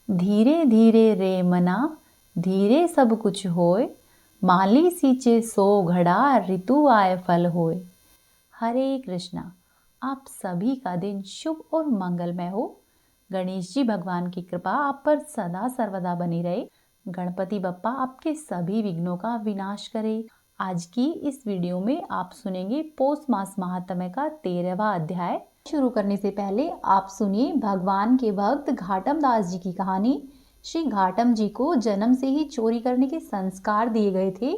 धीरे धीरे रे मना, धीरे सब कुछ होए, माली सींचे सो घड़ा, ऋतु आए फल होए। हरे कृष्णा। आप सभी का दिन शुभ और मंगलमय हो। गणेश जी भगवान की कृपा आप पर सदा सर्वदा बनी रहे। गणपति बप्पा आपके सभी विघ्नों का विनाश करे। आज की इस वीडियो में आप सुनेंगे पौष मास महात्म्य का 13वां अध्याय। शुरू करने से पहले आप सुनिए भगवान के भक्त घाटम दास जी की कहानी। श्री घाटम जी को जन्म से ही चोरी करने के संस्कार दिए गए थे।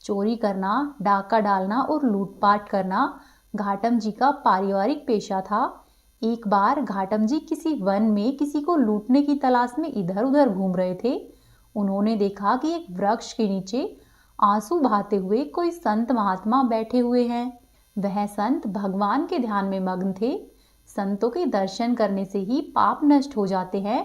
चोरी करना, डाका डालना और लूटपाट करना घाटम जी का पारिवारिक पेशा था। एक बार घाटम जी किसी वन में किसी को लूटने की तलाश में इधर उधर घूम रहे थे। उन्होंने देखा कि एक वृक्ष के नीचे आंसू बहाते हुए कोई संत महात्मा बैठे हुए हैं। वह संत भगवान के ध्यान में मग्न थे। संतों के दर्शन करने से ही पाप नष्ट हो जाते हैं।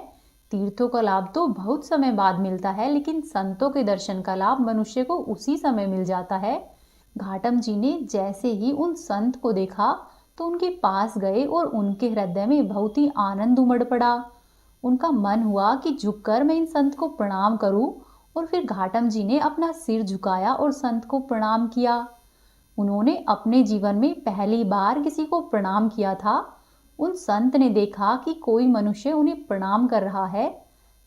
तीर्थों का लाभ तो बहुत समय बाद मिलता है, लेकिन संतों के दर्शन का लाभ मनुष्य को उसी समय मिल जाता है। घाटम जी ने जैसे ही उन संत को देखा तो उनके पास गए और उनके हृदय में बहुत ही आनंद उमड़ पड़ा। उनका मन हुआ कि झुककर मैं इन संत को प्रणाम करूं, और फिर घाटम जी ने अपना सिर झुकाया और संत को प्रणाम किया। उन्होंने अपने जीवन में पहली बार किसी को प्रणाम किया था। उन संत ने देखा कि कोई मनुष्य उन्हें प्रणाम कर रहा है।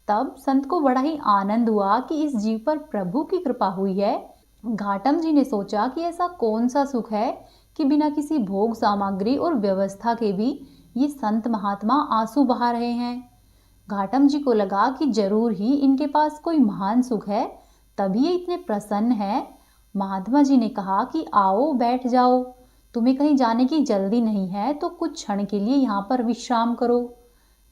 तब संत को बड़ा ही आनंद हुआ कि इस जीव पर प्रभु की कृपा हुई है। घाटम जी ने सोचा कि ऐसा कौन सा सुख है कि बिना किसी भोग सामग्री और व्यवस्था के भी ये संत महात्मा आंसू बहा रहे हैं। घाटम जी को लगा कि जरूर ही इनके पास कोई महान सुख है, तभी ये इतने प्रसन्न है। महात्मा जी ने कहा कि आओ बैठ जाओ, तुम्हें कहीं जाने की जल्दी नहीं है तो कुछ क्षण के लिए यहाँ पर विश्राम करो।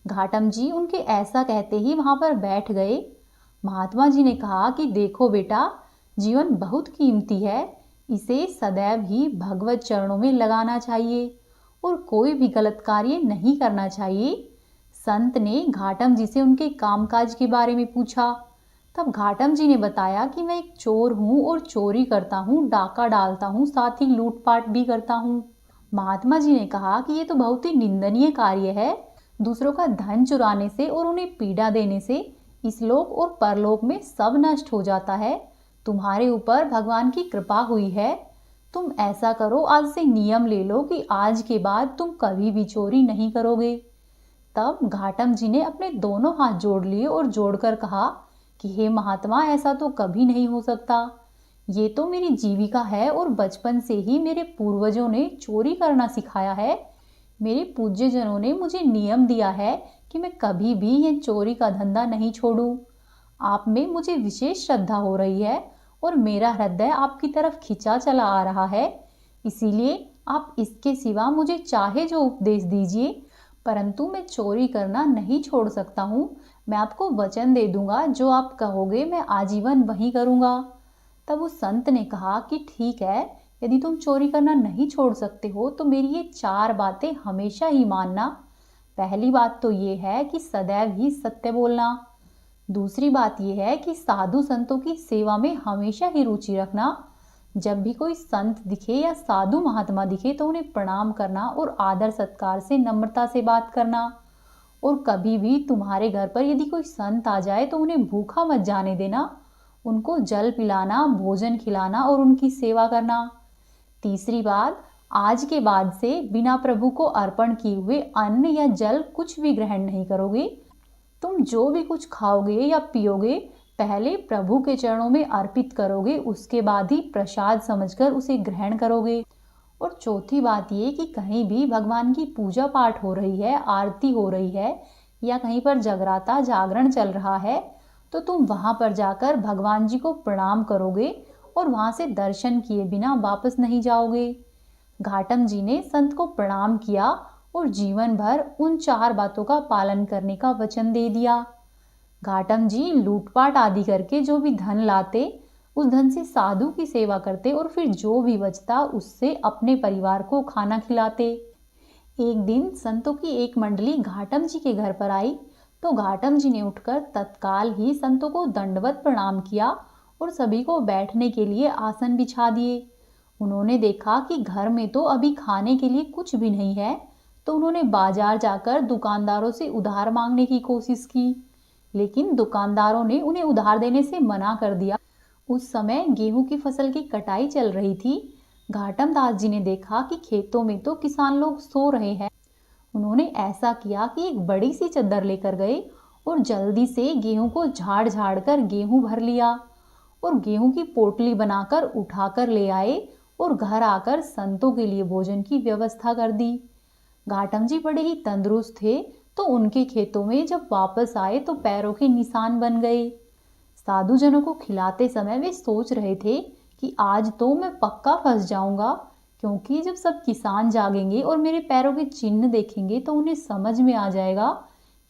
घाटम जी उनके ऐसा कहते ही वहाँ पर बैठ गए। महात्मा जी ने कहा कि देखो बेटा, जीवन बहुत कीमती है, इसे सदैव ही भगवत चरणों में लगाना चाहिए और कोई भी गलत कार्य नहीं करना चाहिए। संत ने घाटम जी से उनके कामकाज के बारे में पूछा। तब घाटम जी ने बताया कि मैं एक चोर हूँ और चोरी करता हूँ, डाका डालता हूँ, साथ ही लूटपाट भी करता हूँ। महात्मा जी ने कहा कि ये तो बहुत ही निंदनीय कार्य है। दूसरों का धन चुराने से और उन्हें पीड़ा देने से इस लोक और परलोक में सब नष्ट हो जाता है। तुम्हारे ऊपर भगवान की कृपा हुई है। तुम ऐसा करो, आज से नियम ले लो कि आज के बाद तुम कभी भी चोरी नहीं करोगे। तब घाटम जी ने अपने दोनों हाथ जोड़ लिए और जोड़कर कहा कि हे महात्मा, ऐसा तो कभी नहीं हो सकता। ये तो मेरी जीविका है और बचपन से ही मेरे पूर्वजों ने चोरी करना सिखाया है। मेरे पूज्यजनों ने मुझे नियम दिया है कि मैं कभी भी ये चोरी का धंधा नहीं छोड़ूं। आप में मुझे विशेष श्रद्धा हो रही है और मेरा हृदय आपकी तरफ खिंचा चला आ रहा है। इसीलिए आप इसके सिवा मुझे चाहे जो उपदेश दीजिए, परंतु मैं चोरी करना नहीं छोड़ सकता हूँ। मैं आपको वचन दे दूंगा, जो आप कहोगे मैं आजीवन वही करूँगा। तब उस संत ने कहा कि ठीक है, यदि तुम चोरी करना नहीं छोड़ सकते हो तो मेरी ये 4 बातें हमेशा ही मानना। पहली बात तो ये है कि सदैव ही सत्य बोलना। दूसरी बात यह है कि साधु संतों की सेवा में हमेशा ही रुचि रखना। जब भी कोई संत दिखे या साधु महात्मा दिखे तो उन्हें प्रणाम करना और आदर सत्कार से नम्रता से बात करना। और कभी भी तुम्हारे घर पर यदि कोई संत आ जाए तो उन्हें भूखा मत जाने देना। उनको जल पिलाना, भोजन खिलाना और उनकी सेवा करना। तीसरी बात, आज के बाद से बिना प्रभु को अर्पण किए हुए अन्न या जल कुछ भी ग्रहण नहीं करोगे। तुम जो भी कुछ खाओगे या पियोगे पहले प्रभु के चरणों में अर्पित करोगे, उसके बाद ही प्रसाद समझकर उसे ग्रहण करोगे। और चौथी बात ये कि कहीं भी भगवान की पूजा पाठ हो रही है, आरती हो रही है या कहीं पर जगराता जागरण चल रहा है तो तुम वहां पर जाकर भगवान जी को प्रणाम करोगे और वहां से दर्शन किए बिना वापस नहीं जाओगे। घाटम जी ने संत को प्रणाम किया और जीवन भर उन 4 बातों का पालन करने का वचन दे दिया। घाटम जी लूटपाट आदि करके जो भी धन लाते, उस धन से साधु की सेवा करते और फिर जो भी बचता उससे अपने परिवार को खाना खिलाते। एक दिन संतों की एक मंडली घाटम जी के घर पर आई तो घाटम जी ने उठकर तत्काल ही संतों को दंडवत प्रणाम किया और सभी को बैठने के लिए आसन बिछा दिए। उन्होंने देखा कि घर में तो अभी खाने के लिए कुछ भी नहीं है, तो उन्होंने बाजार जाकर दुकानदारों से उधार मांगने की कोशिश की। लेकिन दुकानदारों ने उन्हें उधार देने से मना कर दिया। उस समय गेहूं की फसल की कटाई चल रही थी। घाटम दास जी ने देखा कि खेतों में तो किसान लोग सो रहे हैं। उन्होंने ऐसा किया कि एक बड़ी सी चद्दर लेकर गए और जल्दी से गेहूं को झाड़ झाड़ कर गेहूं भर लिया और गेहूं की पोटली बनाकर उठाकर ले आए और घर आकर संतों के लिए भोजन की व्यवस्था कर दी। घाटम जी बड़े ही तंदुरुस्त थे, तो उनके खेतों में जब वापस आए तो पैरों के निशान बन गए। साधुजनों को खिलाते समय वे सोच रहे थे कि आज तो मैं पक्का फंस जाऊंगा, क्योंकि जब सब किसान जागेंगे और मेरे पैरों के चिन्ह देखेंगे तो उन्हें समझ में आ जाएगा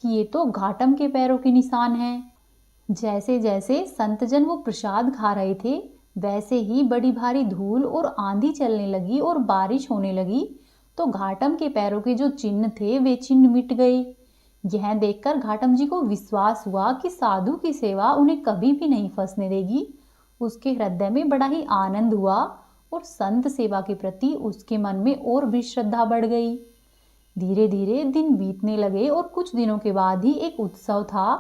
कि ये तो घाटम के पैरों के निशान हैं। जैसे जैसे संतजन वो प्रसाद खा रहे थे, वैसे ही बड़ी भारी धूल और आंधी चलने लगी और बारिश होने लगी, तो घाटम के पैरों के जो चिन्ह थे वे चिन्ह मिट गए। यह देखकर घाटम जी को विश्वास हुआ कि साधु की सेवा उन्हें कभी भी नहीं फंसने देगी। उसके हृदय में बड़ा ही आनंद हुआ और संत सेवा के प्रति उसके मन में और भी श्रद्धा बढ़ गई। धीरे धीरे दिन बीतने लगे और कुछ दिनों के बाद ही एक उत्सव था।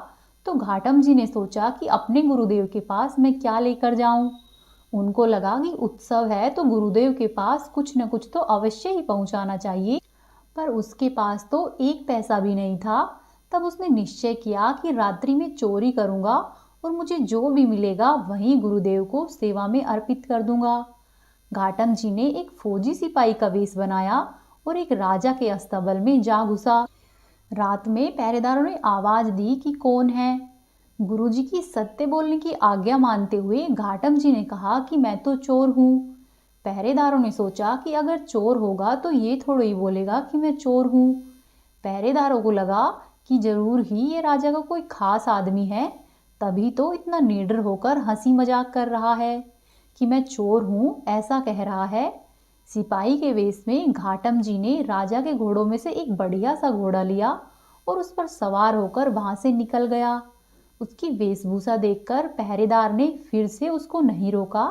तो घाटम जी ने सोचा कि अपने गुरुदेव के पास मैं क्या लेकर जाऊं। उनको लगा कि उत्सव है तो गुरुदेव के पास कुछ न कुछ तो अवश्य ही पहुंचाना चाहिए, पर उसके पास तो एक पैसा भी नहीं था। तब उसने निश्चय किया कि रात्रि में चोरी करूंगा और मुझे जो भी मिलेगा वहीं गुरुदेव को सेवा में अर्पित कर दूंगा। घाटम जी ने एक फौजी सिपाही का वेश बनाया और एक राजा के अस्तबल में जा घुसा। रात में पहरेदारों ने आवाज दी कि कौन है। गुरुजी की सत्य बोलने की आज्ञा मानते हुए घाटम जी ने कहा कि मैं तो चोर हूँ। पहरेदारों ने सोचा कि अगर चोर होगा तो ये थोड़ा ही बोलेगा कि मैं चोर हूँ। पहरेदारों को लगा कि जरूर ही ये राजा का कोई खास आदमी है, तभी तो इतना निडर होकर हंसी मजाक कर रहा है कि मैं चोर हूँ ऐसा कह रहा है। सिपाही के वेश में घाटम जी ने राजा के घोड़ों में से एक बढ़िया सा घोड़ा लिया और उस पर सवार होकर वहां से निकल गया। उसकी वेशभूषा देखकर पहरेदार ने फिर से उसको नहीं रोका।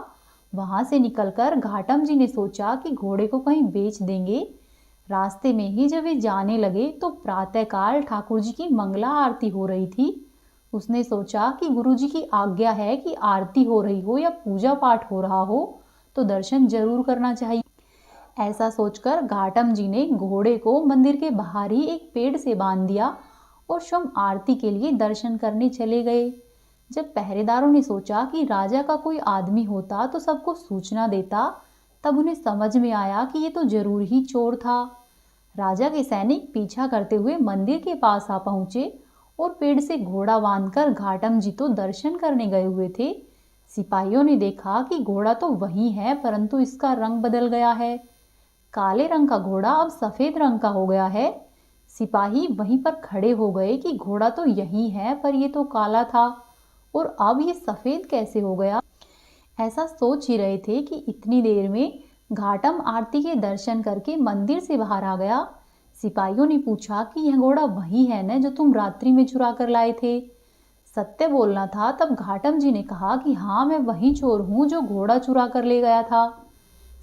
वहां से निकलकर घाटम जी ने सोचा कि घोड़े को कहीं बेच देंगे। रास्ते में ही जब वे जाने लगे तो प्रातःकाल ठाकुर जी की मंगला आरती हो रही थी। उसने सोचा कि गुरु जी की आज्ञा है कि आरती हो रही हो या पूजा पाठ हो रहा हो तो दर्शन जरूर करना चाहिए। ऐसा सोचकर घाटम जी ने घोड़े को मंदिर के बाहर ही एक पेड़ से बांध दिया और शाम आरती के लिए दर्शन करने चले गए। जब पहरेदारों ने सोचा कि राजा का कोई आदमी होता तो सबको सूचना देता, तब उन्हें समझ में आया कि ये तो जरूर ही चोर था। राजा के सैनिक पीछा करते हुए मंदिर के पास आ पहुंचे और पेड़ से घोड़ा बांधकर घाटम जी तो दर्शन करने गए हुए थे। सिपाहियों ने देखा कि घोड़ा तो वही है, परंतु इसका रंग बदल गया है। काले रंग का घोड़ा अब सफेद रंग का हो गया है। सिपाही वहीं पर खड़े हो गए कि घोड़ा तो यही है, पर ये तो काला था और अब ये सफेद कैसे हो गया। ऐसा सोच ही रहे थे कि इतनी देर में घाटम आरती के दर्शन करके मंदिर से बाहर आ गया। सिपाहियों ने पूछा कि यह घोड़ा वही है न जो तुम रात्रि में चुरा कर लाए थे। सत्य बोलना था। तब घाटम जी ने कहा कि हाँ, मैं वही चोर हूँ जो घोड़ा चुरा कर ले गया था।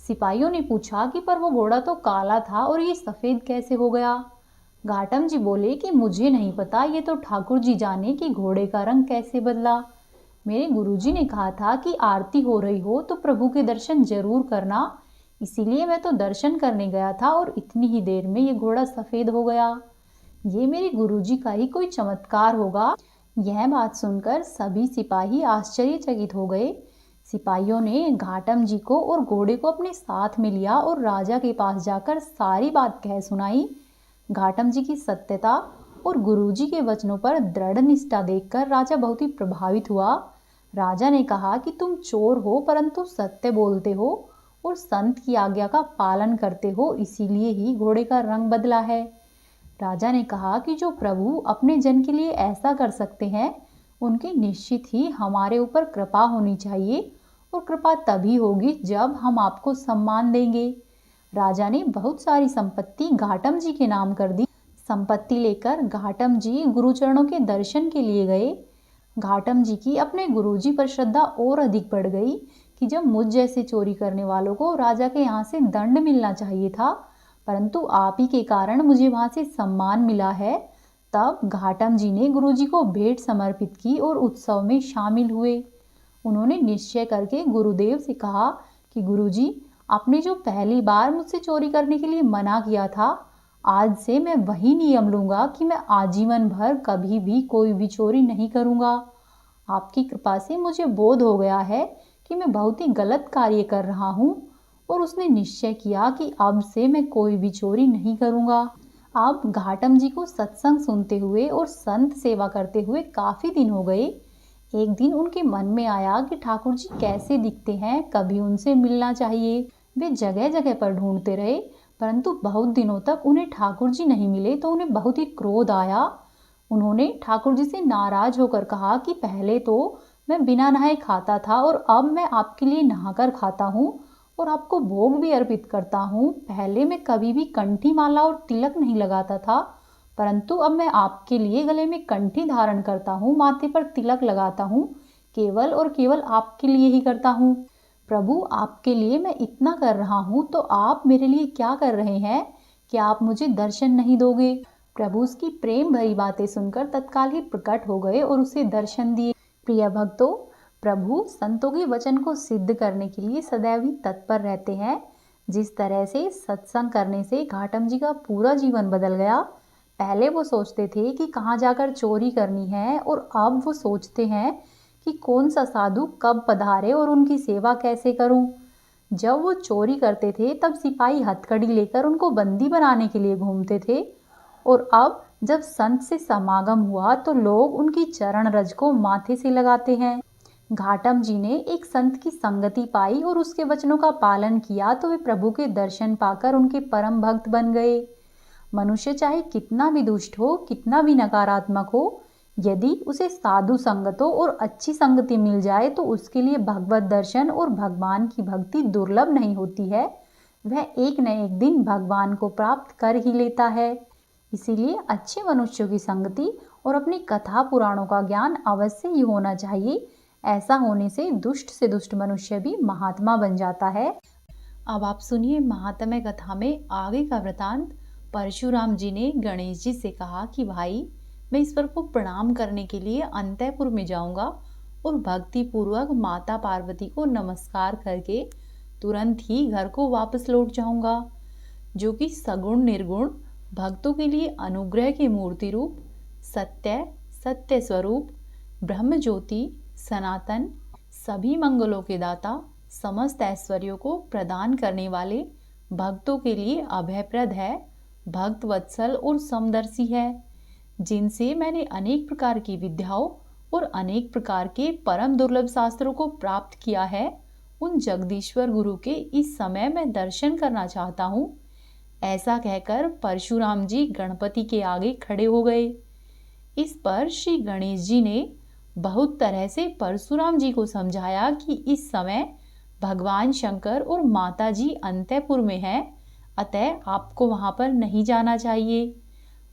सिपाहियों ने पूछा कि पर वो घोड़ा तो काला था और ये सफेद कैसे हो गया। घाटम जी बोले कि मुझे नहीं पता, ये तो ठाकुर जी जाने कि घोड़े का रंग कैसे बदला। मेरे गुरुजी ने कहा था कि आरती हो रही हो तो प्रभु के दर्शन जरूर करना, इसीलिए मैं तो दर्शन करने गया था और इतनी ही देर में ये घोड़ा सफेद हो गया। ये मेरे गुरुजी का ही कोई चमत्कार होगा। यह बात सुनकर सभी सिपाही आश्चर्यचकित हो गए। सिपाहियों ने घाटम जी को और घोड़े को अपने साथ में लिया और राजा के पास जाकर सारी बात कह सुनाई। घाटम जी की सत्यता और गुरुजी के वचनों पर दृढ़ निष्ठा देखकर राजा बहुत ही प्रभावित हुआ। राजा ने कहा कि तुम चोर हो परंतु सत्य बोलते हो और संत की आज्ञा का पालन करते हो, इसीलिए ही घोड़े का रंग बदला है। राजा ने कहा कि जो प्रभु अपने जन के लिए ऐसा कर सकते हैं, उनकी निश्चित ही हमारे ऊपर कृपा होनी चाहिए और कृपा तभी होगी जब हम आपको सम्मान देंगे। राजा ने बहुत सारी संपत्ति घाटम जी के नाम कर दी। संपत्ति लेकर घाटम जी गुरुचरणों के दर्शन के लिए गए। घाटम जी की अपने गुरुजी पर श्रद्धा और अधिक बढ़ गई कि जब मुझ जैसे चोरी करने वालों को राजा के यहाँ से दंड मिलना चाहिए था, परंतु आप ही के कारण मुझे वहाँ से सम्मान मिला है, तब घाटम जी ने गुरुजी को भेंट समर्पित की और उत्सव में शामिल हुए। उन्होंने निश्चय करके गुरुदेव से कहा कि गुरुजी, आपने जो पहली बार मुझसे चोरी करने के लिए मना किया था, आज से मैं वही नियम लूंगा कि मैं आजीवन भर कभी भी कोई भी चोरी नहीं करूंगा। आपकी कृपा से मुझे बोध हो गया है कि मैं बहुत ही गलत कार्य कर रहा हूँ और उसने निश्चय किया कि अब से मैं कोई भी चोरी नहीं करूंगा। अब घाटम जी को सत्संग सुनते हुए और संत सेवा करते हुए काफी दिन हो गए। एक दिन उनके मन में आया कि ठाकुर जी कैसे दिखते हैं, कभी उनसे मिलना चाहिए। वे जगह जगह पर ढूंढते रहे, परंतु बहुत दिनों तक उन्हें ठाकुर जी नहीं मिले तो उन्हें बहुत ही क्रोध आया। उन्होंने ठाकुर जी से नाराज होकर कहा कि पहले तो मैं बिना नहाए खाता था और अब मैं आपके लिए नहाकर खाता हूँ और आपको भोग भी अर्पित करता हूँ। पहले मैं कभी भी कंठी माला और तिलक नहीं लगाता था, परंतु अब मैं आपके लिए गले में कंठी धारण करता हूँ, माथे पर तिलक लगाता हूँ, केवल और केवल आपके लिए ही करता हूँ। प्रभु, आपके लिए मैं इतना कर रहा हूँ तो आप मेरे लिए क्या कर रहे हैं? क्या आप मुझे दर्शन नहीं दोगे? प्रभु उसकी प्रेम भरी बातें सुनकर तत्काल ही प्रकट हो गए और उसे दर्शन दिए। प्रिय भक्तों, प्रभु संतों के वचन को सिद्ध करने के लिए सदैव ही तत्पर रहते हैं। जिस तरह से सत्संग करने से घाटम जी का पूरा जीवन बदल गया। पहले वो सोचते थे कि कहाँ जाकर चोरी करनी है और अब वो सोचते हैं कि कौन सा साधु कब पधारे और उनकी सेवा कैसे करूं। जब वो चोरी करते थे तब सिपाही हथकड़ी लेकर उनको बंदी बनाने के लिए घूमते थे, और अब जब संत से समागम हुआ तो लोग उनकी चरण रज को माथे से लगाते हैं। घाटम जी ने एक संत की संगति पाई और उसके वचनों का पालन किया तो वे प्रभु के दर्शन पाकर उनके परम भक्त बन गए। मनुष्य चाहे कितना भी दुष्ट हो, कितना भी नकारात्मक हो, यदि उसे साधु संगतों और अच्छी संगति मिल जाए तो उसके लिए भगवत दर्शन और भगवान की भक्ति दुर्लभ नहीं होती है। वह एक न एक दिन भगवान को प्राप्त कर ही लेता है। इसीलिए अच्छे मनुष्यों की संगति और अपनी कथा पुराणों का ज्ञान अवश्य ही होना चाहिए। ऐसा होने से दुष्ट मनुष्य भी महात्मा बन जाता है। अब आप सुनिए महात्म्य कथा में आगे का वृतांत। परशुराम जी ने गणेश जी से कहा कि भाई, मैं ईश्वर को प्रणाम करने के लिए अंतःपुर में जाऊंगा और भक्ति पूर्वक माता पार्वती को नमस्कार करके तुरंत ही घर को वापस लौट जाऊंगा, जो कि सगुण निर्गुण भक्तों के लिए अनुग्रह के मूर्ति रूप, सत्य स्वरूप, ब्रह्म ज्योति, सनातन, सभी मंगलों के दाता, समस्त ऐश्वर्यों को प्रदान करने वाले, भक्तों के लिए अभयप्रद है, भक्त वत्सल और समदर्शी है, जिनसे मैंने अनेक प्रकार की विद्याओं और अनेक प्रकार के परम दुर्लभ शास्त्रों को प्राप्त किया है। उन जगदीश्वर गुरु के इस समय मैं दर्शन करना चाहता हूँ। ऐसा कहकर परशुराम जी गणपति के आगे खड़े हो गए। इस पर श्री गणेश जी ने बहुत तरह से परशुराम जी को समझाया कि इस समय भगवान शंकर और माता जी अंतःपुर में हैं, अतः आपको वहां पर नहीं जाना चाहिए।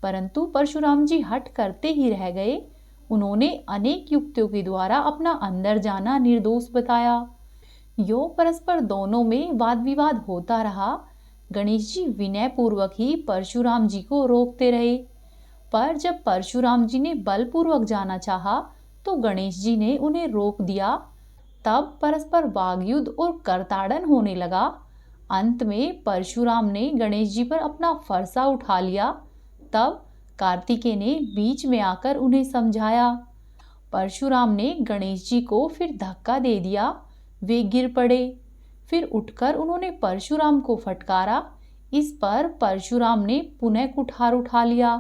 परंतु परशुराम जी हट करते ही रह गए। उन्होंने अनेक युक्तियों के द्वारा अपना अंदर जाना निर्दोष बताया। यो परस्पर दोनों में वाद विवाद होता रहा। गणेश जी विनय पूर्वक ही परशुराम जी को रोकते रहे, पर जब परशुराम जी ने बलपूर्वक जाना चाहा तो गणेश जी ने उन्हें रोक दिया। तब परस्पर वाग्युद्ध और करताड़न होने लगा। अंत में परशुराम ने गणेश जी पर अपना फरसा उठा लिया। तब कार्तिकेय ने बीच में आकर उन्हें समझाया। परशुराम ने गणेश जी को फिर धक्का दे दिया। वे गिर पड़े। फिर उठकर उन्होंने परशुराम को फटकारा। इस पर परशुराम ने पुनः कुठार उठा लिया।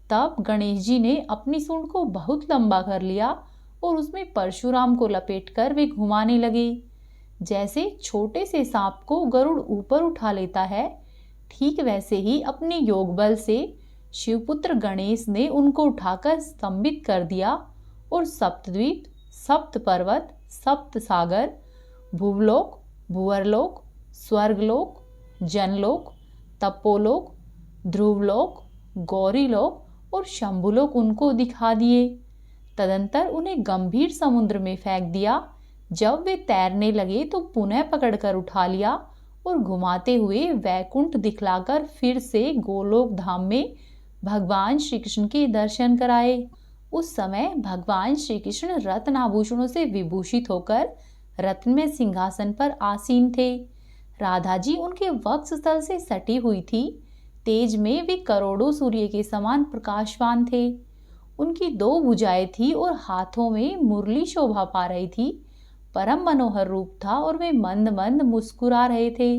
तब गणेश जी ने अपनी सूंड को बहुत लंबा कर लिया और उसमें परशुराम को लपेटकर वे घुमाने लगे। जैसे छोटे से सांप को गरुड़ ऊपर उठा लेता है, ठीक वैसे ही अपने योग बल से शिवपुत्र गणेश ने उनको उठाकर स्तंभित कर दिया और सप्तद्वीप, सप्त पर्वत, सप्त सागर, भूवलोक, भूवरलोक, स्वर्गलोक, जनलोक, तपोलोक, ध्रुवलोक, गौरीलोक और शंभुलोक उनको दिखा दिए। तदंतर उन्हें गंभीर समुद्र में फेंक दिया। जब वे तैरने लगे तो पुनः पकड़कर उठा लिया और घुमाते हुए वैकुंठ दिखलाकर फिर से गोलोक धाम में भगवान श्री कृष्ण के दर्शन कराए। उस समय भगवान श्री कृष्ण रत्न आभूषणों से विभूषित होकर रत्नमय सिंहासन पर आसीन थे। राधा जी उनके वक्षस्थल से सटी हुई थी। तेज में वे करोड़ों सूर्य के समान प्रकाशवान थे। उनकी 2 भुजाएं थी और हाथों में मुरली शोभा पा रही थी। परम मनोहर रूप था और वे मंद मंद मुस्कुरा रहे थे।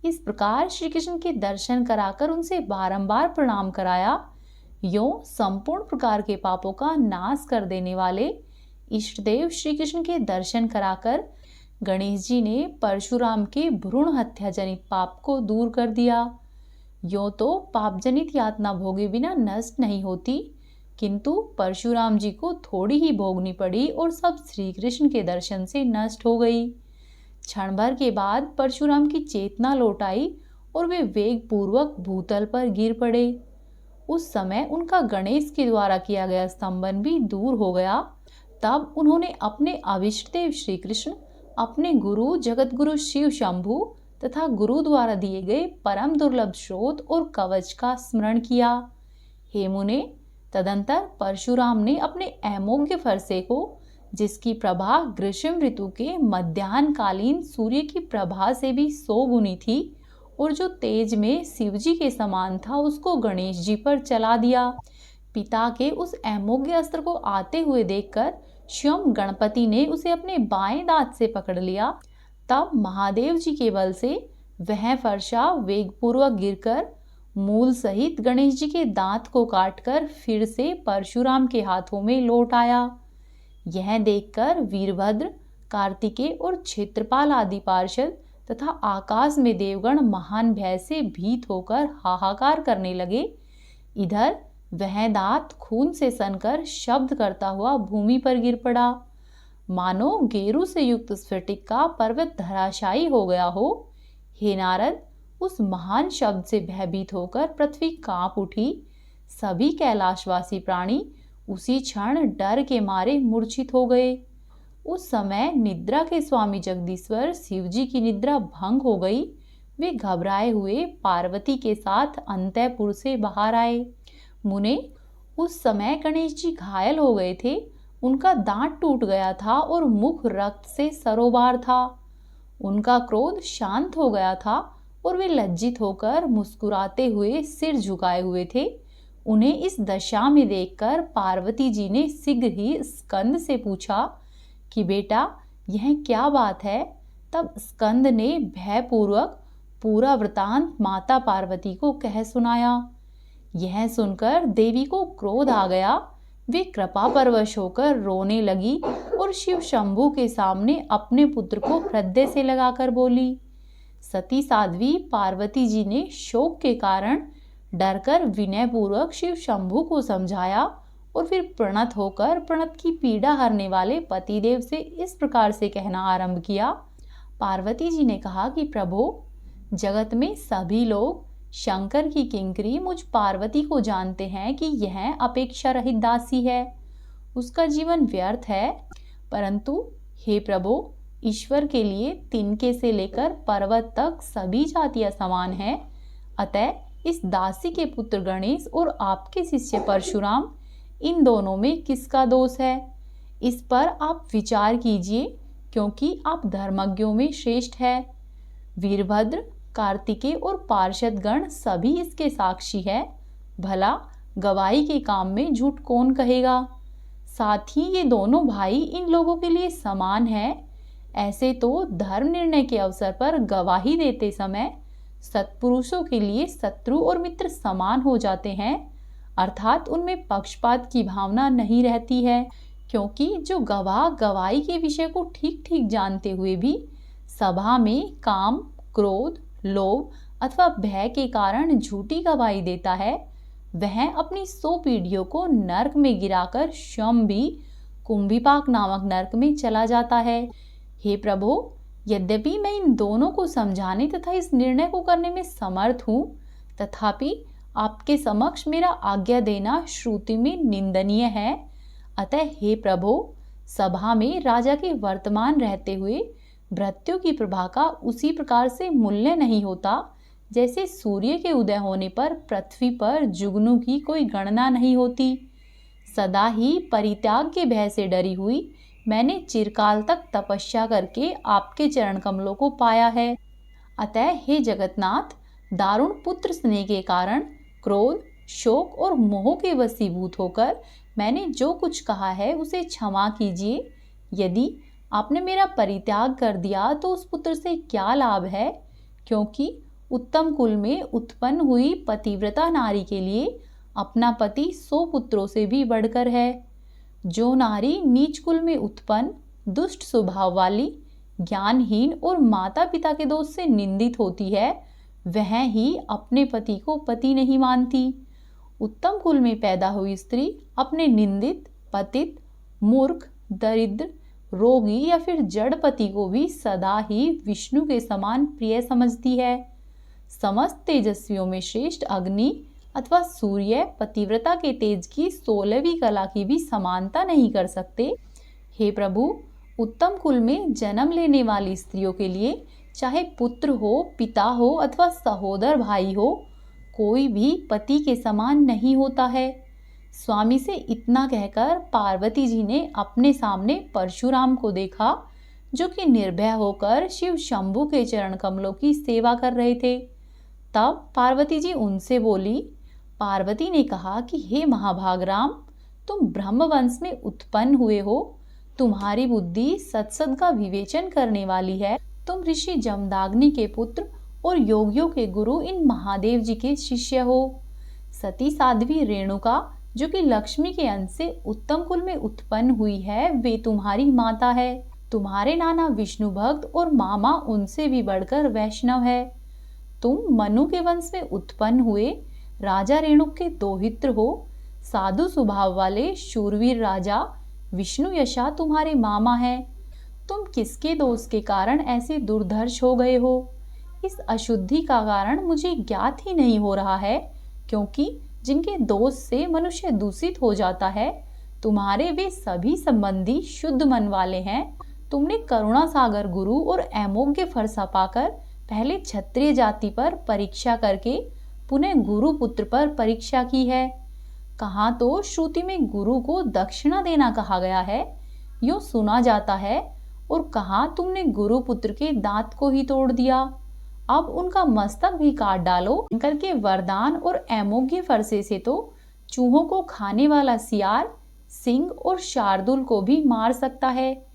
इस प्रकार श्री कृष्ण के दर्शन कराकर उनसे बारंबार प्रणाम कराया। यों संपूर्ण प्रकार के पापों का नाश कर देने वाले इष्टदेव श्री कृष्ण के दर्शन कराकर गणेश जी ने परशुराम के भ्रूण हत्या जनित पाप को दूर कर दिया। यों तो पाप जनित यातना भोगे बिना नष्ट नहीं होती, किंतु परशुराम जी को थोड़ी ही भोगनी पड़ी और सब श्री कृष्ण के दर्शन से नष्ट हो गई। क्षण भर के बाद परशुराम की चेतना लौट आई और वे वेग पूर्वक भूतल पर गिर पड़े। उस समय उनका गणेश के द्वारा किया गया स्तंभन भी दूर हो गया। तब उन्होंने अपने अविष्टदेव श्री कृष्ण, अपने गुरु जगत गुरु शिव शंभु तथा गुरु द्वारा दिए गए परम दुर्लभ स्रोत और कवच का स्मरण किया। हे मुने, तदंतर परशुराम ने अपने अमोघ फरसे को, जिसकी प्रभा ग्रीष्म ऋतु के मध्याह्नकालीन सूर्य की प्रभा से भी 100 गुनी थी और जो तेज में शिव जी के समान था, उसको गणेश जी पर चला दिया। पिता के उस अमोघ अस्त्र को आते हुए देखकर स्वयं गणपति ने उसे अपने बाएं दांत से पकड़ लिया। तब महादेव जी के बल से वह फरसा वेगपूर्वक गिरकर मूल सहित गणेश जी के दांत को काटकर फिर से परशुराम के हाथों में लौट आया। यह देखकर वीरभद्र, कार्तिकेय और क्षेत्रपाल आदि पार्षद तथा आकाश में देवगण महान भय से भीत होकर हाहाकार करने लगे। इधर वह दांत खून से सनकर शब्द करता हुआ भूमि पर गिर पड़ा, मानो गेरू से युक्त स्फटिक का पर्वत धराशायी हो गया हो। हे नारद, उस महान शब्द से भयभीत होकर पृथ्वी कांप उठी। सभी कैलाशवासी प्राणी उसी क्षण डर के मारे मूर्छित हो गए। उस समय निद्रा के स्वामी जगदीश्वर शिव जी की निद्रा भंग हो गई। वे घबराए हुए पार्वती के साथ अंतःपुर से बाहर आए। मुने, उस समय गणेश जी घायल हो गए थे। उनका दांत टूट गया था और मुख रक्त से सरोबार था। उनका क्रोध शांत हो गया था और वे लज्जित होकर मुस्कुराते हुए सिर झुकाए हुए थे। उन्हें इस दशा में देखकर पार्वती जी ने शीघ्र ही स्कंद से पूछा कि बेटा, यह क्या बात है। तब स्कंद ने भयपूर्वक पूरा वृतांत माता पार्वती को कह सुनाया। यह सुनकर देवी को क्रोध आ गया। वे कृपा परवश होकर रोने लगी और शिव शंभु के सामने अपने पुत्र को हृदय से लगाकर बोली। सती साध्वी पार्वती जी ने शोक के कारण डरकर विनयपूर्वक शिव शंभु को समझाया और फिर प्रणत होकर प्रणत की पीड़ा हरने वाले पतिदेव से इस प्रकार से कहना आरंभ किया। पार्वती जी ने कहा कि प्रभु, जगत में सभी लोग शंकर की किंकरी मुझ पार्वती को जानते हैं कि यह अपेक्षा रहित दासी है, उसका जीवन व्यर्थ है। परंतु हे प्रभु, ईश्वर के लिए तिनके से लेकर पर्वत तक सभी जातियां समान हैं। अतः इस दासी के पुत्र गणेश और आपके शिष्य परशुराम, इन दोनों में किसका दोष है? इस पर आप विचार कीजिए, क्योंकि आप धर्मज्ञों में श्रेष्ठ है। वीरभद्र, कार्तिकेय और पार्षद गण सभी इसके साक्षी है। भला गवाही के काम में झूठ कौन कहेगा? साथ ही ये दोनों भाई इन लोगों के लिए समान है। ऐसे तो धर्म निर्णय के अवसर पर गवाही देते समय सत्पुरुषों के लिए शत्रु और मित्र समान हो जाते हैं, अर्थात उनमें पक्षपात की भावना नहीं रहती है, क्योंकि जो गवाह गवाही के विषय को ठीक ठीक जानते हुए भी सभा में काम, क्रोध, लोभ अथवा भय के कारण झूठी गवाही देता है, वह अपनी 100 पीढ़ियों को नरक में गिराकर स्वयं भी कुंभीपाक नामक नरक में चला जाता है। हे प्रभु, यद्यपि मैं इन दोनों को समझाने तथा इस निर्णय को करने में समर्थ हूँ, तथापि आपके समक्ष मेरा आज्ञा देना श्रुति में निंदनीय है। अतः हे प्रभु, सभा में राजा के वर्तमान रहते हुए भृत्यों की प्रभा का उसी प्रकार से मूल्य नहीं होता जैसे सूर्य के उदय होने पर पृथ्वी पर जुगनू की कोई गणना नहीं होती। सदा ही परित्याग के भय से डरी हुई मैंने चिरकाल तक तपस्या करके आपके चरण कमलों को पाया है। अतः हे जगन्नाथ, दारुण पुत्र स्नेह के कारण क्रोध, शोक और मोह के वशीभूत होकर मैंने जो कुछ कहा है उसे क्षमा कीजिए। यदि आपने मेरा परित्याग कर दिया तो उस पुत्र से क्या लाभ है, क्योंकि उत्तम कुल में उत्पन्न हुई पतिव्रता नारी के लिए अपना पति 100 पुत्रों से भी बढ़कर है। जो नारी नीच कुल में उत्पन्न, दुष्ट स्वभाव वाली, ज्ञानहीन और माता पिता के दोष से निंदित होती है, वह ही अपने पति को पति नहीं मानती। उत्तम कुल में पैदा हुई स्त्री अपने निंदित, पतित, मूर्ख, दरिद्र, रोगी या फिर जड़ पति को भी सदा ही विष्णु के समान प्रिय समझती है। समस्त तेजस्वियों में श्रेष्ठ अग्नि अथवा सूर्य पतिव्रता के तेज की 16वीं कला की भी समानता नहीं कर सकते। हे प्रभु, उत्तम कुल में जन्म लेने वाली स्त्रियों के लिए चाहे पुत्र हो, पिता हो अथवा सहोदर भाई हो, कोई भी पति के समान नहीं होता है। स्वामी से इतना कहकर पार्वती जी ने अपने सामने परशुराम को देखा, जो कि निर्भय होकर शिव शंभु के चरण कमलों की सेवा कर रहे थे। तब पार्वती जी उनसे बोली। पार्वती ने कहा कि हे महाभाग राम, तुम ब्रह्मवंश में उत्पन्न हुए हो, तुम्हारी बुद्धि सत्सद का विवेचन करने वाली है। तुम ऋषि जमदाग्नि के पुत्र और योगियों के गुरु इन महादेव जी के शिष्य हो। सती साध्वी रेणुका, जो कि लक्ष्मी के अंश से उत्तम कुल में उत्पन्न हुई है, वे तुम्हारी माता है। तुम्हारे नाना विष्णु भक्त और मामा उनसे भी बढ़कर वैष्णव है। तुम मनु के वंश में उत्पन्न हुए राजा रेणुक के दोहित्र हो। साधु स्वभाव वाले शूरवीर राजा विष्णु यशा तुम्हारे मामा हैं। तुम किसके दोष के कारण ऐसे दुर्धर्ष हो गए हो, इस अशुद्धि का कारण मुझे ज्ञात ही नहीं हो रहा है, क्योंकि जिनके दोष से मनुष्य दूषित हो जाता है, तुम्हारे वे सभी संबंधी शुद्ध मन वाले हैं। तुमने करुणा सागर गुरु और अमोघ्य फरसा पाकर पहले क्षत्रिय जाति पर परीक्षा करके पुनः गुरु पुत्र पर परीक्षा की है। कहाँ तो श्रुति में गुरु को दक्षिणा देना कहा गया है, यूं सुना जाता है, और कहाँ तुमने गुरु पुत्र के दांत को ही तोड़ दिया। अब उनका मस्तक भी काट डालो। करके वरदान और अमोघ्य फरसे से तो चूहों को खाने वाला सियार, सिंह और शार्दुल को भी मार सकता है।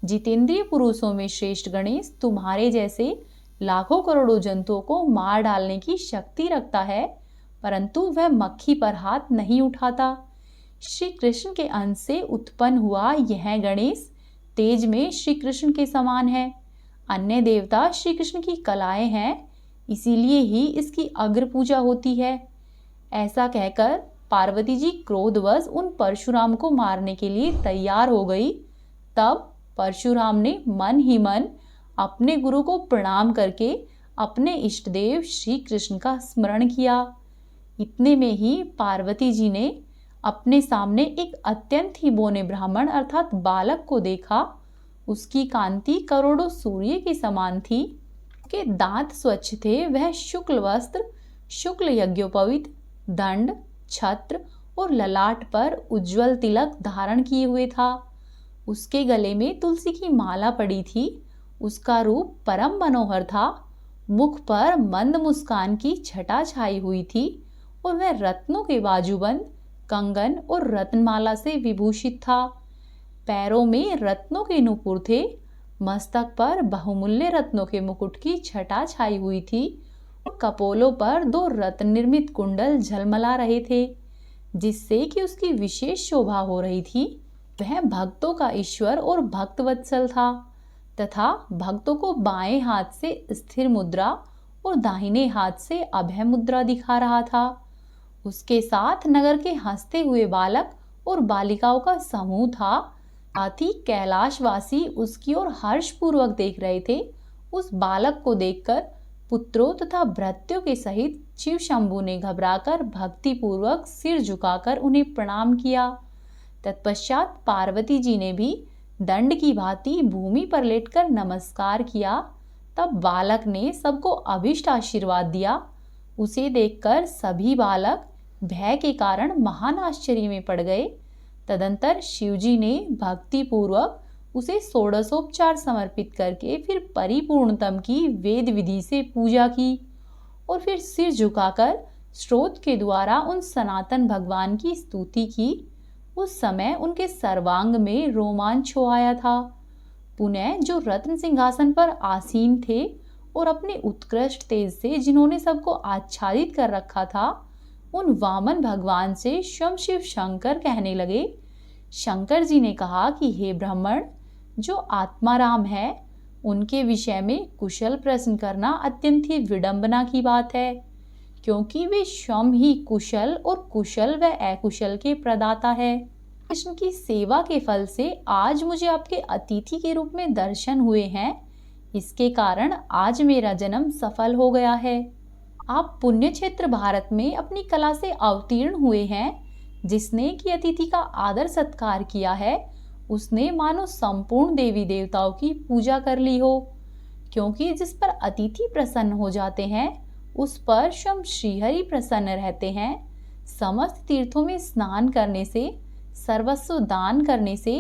जितेंद्रिय पुरुषों में श्रेष्ठ गणेश तुम्हारे जैसे लाखों करोड़ों जंतुओं को मार डालने की शक्ति रखता है, परंतु वह मक्खी पर हाथ नहीं उठाता। श्री कृष्ण के अंश से उत्पन्न हुआ यह गणेश तेज में श्री कृष्ण के समान है। अन्य देवता श्री कृष्ण की कलाएं हैं, इसीलिए ही इसकी अग्र पूजा होती है। ऐसा कहकर पार्वती जी क्रोधवश उन परशुराम को मारने के लिए तैयार हो गई। तब परशुराम ने मन ही मन अपने गुरु को प्रणाम करके अपने इष्ट देव श्री कृष्ण का स्मरण किया। इतने में ही पार्वती जी ने अपने सामने एक अत्यंत ही बोने ब्राह्मण अर्थात बालक को देखा। उसकी कांति करोड़ों सूर्य के समान थी, के दांत स्वच्छ थे। वह शुक्ल वस्त्र, शुक्ल यज्ञोपवीत, दंड, छत्र और ललाट पर उज्जवल तिलक धारण किए हुए था। उसके गले में तुलसी की माला पड़ी थी। उसका रूप परम मनोहर था। मुख पर मंद मुस्कान की छटा छाई हुई थी और वह रत्नों के बाजूबंद, कंगन और रत्नमाला से विभूषित था। पैरों में रत्नों के नुपुर थे। मस्तक पर बहुमूल्य रत्नों के मुकुट की छटा छाई हुई थी और कपोलों पर 2 रत्न निर्मित कुंडल झलमला रहे थे, जिससे कि उसकी विशेष शोभा हो रही थी। वह भक्तों का ईश्वर और भक्तवत्सल था तथा भक्तों को बाएं हाथ से स्थिर मुद्रा और दाहिने हाथ से अभय मुद्रा दिखा रहा था। उसके साथ नगर के हंसते हुए बालक और बालिकाओं का समूह था। साथ ही कैलाशवासी उसकी ओर हर्षपूर्वक देख रहे थे। उस बालक को देखकर पुत्रों तथा भृत्यों के सहित शिव शंभु ने घबराकर भक्ति पूर्वक सिर झुकाकर उन्हें प्रणाम किया। तत्पश्चात पार्वती जी ने भी दंड की भांति भूमि पर लेटकर नमस्कार किया तब बालक ने सबको अभिष्ट आशीर्वाद दिया। उसे देखकर सभी बालक भय के कारण महान आश्चर्य में पड़ गए। तदंतर शिवजी ने भक्ति पूर्वक उसे षोडशोपचार समर्पित करके फिर परिपूर्णतम की वेद विधि से पूजा की और फिर सिर झुकाकर स्रोत के द्वारा उन सनातन भगवान की स्तुति की। उस समय उनके सर्वांग में रोमांच हो आया था। पुनः जो रत्न सिंहासन पर आसीन थे और अपने उत्कृष्ट तेज से जिन्होंने सबको आच्छादित कर रखा था, उन वामन भगवान से स्वयं शिव शंकर कहने लगे। शंकर जी ने कहा कि हे ब्राह्मण, जो आत्माराम है उनके विषय में कुशल प्रश्न करना अत्यंत ही विडंबना की बात है, क्योंकि वे स्वयं ही कुशल और कुशल व अकुशल के प्रदाता है। कृष्ण की सेवा के फल से आज मुझे आपके अतिथि के रूप में दर्शन हुए हैं। इसके कारण आज मेरा जन्म सफल हो गया है। आप पुण्य क्षेत्र भारत में अपनी कला से अवतीर्ण हुए हैं। जिसने कि अतिथि का आदर सत्कार किया है, उसने मानो संपूर्ण देवी देवताओं की पूजा कर ली हो, क्योंकि जिस पर अतिथि प्रसन्न हो जाते हैं उस पर स्वयं श्रीहरि प्रसन्न रहते हैं। समस्त तीर्थों में स्नान करने से, सर्वस्व दान करने से,